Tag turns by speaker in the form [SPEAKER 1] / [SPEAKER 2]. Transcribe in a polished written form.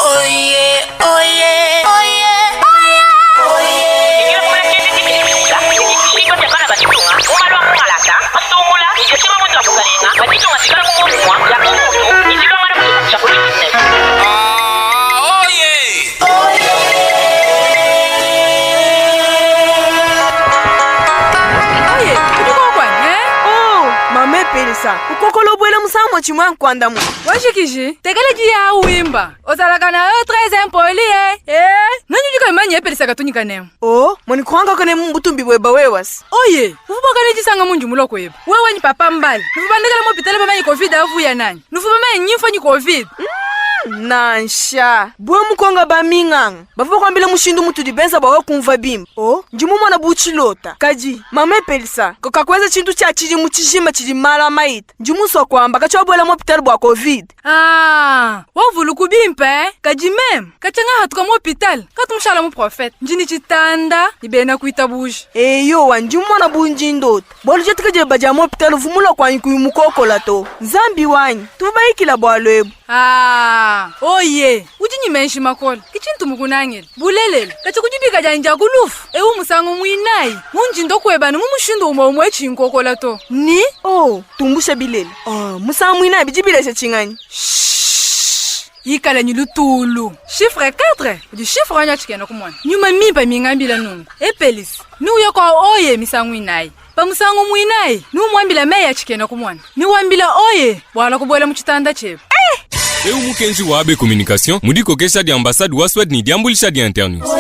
[SPEAKER 1] Oyé, oyé, oyé, oyé, oyé.
[SPEAKER 2] Pelisa, ukokolo bwela musamo chimwa nkwanda mu.
[SPEAKER 3] Washikiji, tegeleji ya wimba. Osalaka na 13 empoli Nanyu imanye Pelisa katunyika nemo.
[SPEAKER 2] Oh, moni kwanga kone mbutumbi bweba wewas.
[SPEAKER 3] Oye, ufuboka nejisanga munju muloko yeba. Wewe ni papa mbali. Nufubandekala mo pitale bama ni COVID avu ya nani. Nufubama nyimfo ni COVID.
[SPEAKER 2] Nansha bwe mukonga bamingang bavo kwambile mushindu mutu dibenza bawe kumva bimba. Oh, njimu mwana buchilota kaji mama Pelisa kokakweza chintu cha chiji muchijima chiji mala maita njimu so kwamba kachobwela mo hospital bwa COVID.
[SPEAKER 3] Wavulu kubimpe kaji mem kachanga hatuka mo hospital katumshala mu prophète njini chitanda ibena kuita buji.
[SPEAKER 2] Eyo wa njimu mwana bunji ndota bolu jetika je baja mo hospital vumulo kwa nkuyu mukokola to nzambi wanyi tubaikila bwalwebu.
[SPEAKER 3] Oye, ujinyi menshi makola. Kichintu mukunangela. Bulelele. Kachi kujibika janja kulufu. Ewu musango muinai. Munji ndokweba ni mumushindu umwe chinkokola to. Ni?
[SPEAKER 2] Oh, tumbusha bilele. Musango muinai bijibilesha chingani.
[SPEAKER 3] Yikala nyilutulu. Chiffre 4. Uji chiffre wanya chikena kumwana. Nyuma mimpa mingambila nungu. Pelisa. Nuyo kwa oye misango muinai. Pa musango muinai. Numwambila meya chikena kumwana. Niwambila oye. Wala kubwela muchitanda chebu.
[SPEAKER 4] Eu mukenji wa abe communication, mudi kokesha di ambassade wa swed ni diambulisha di internews.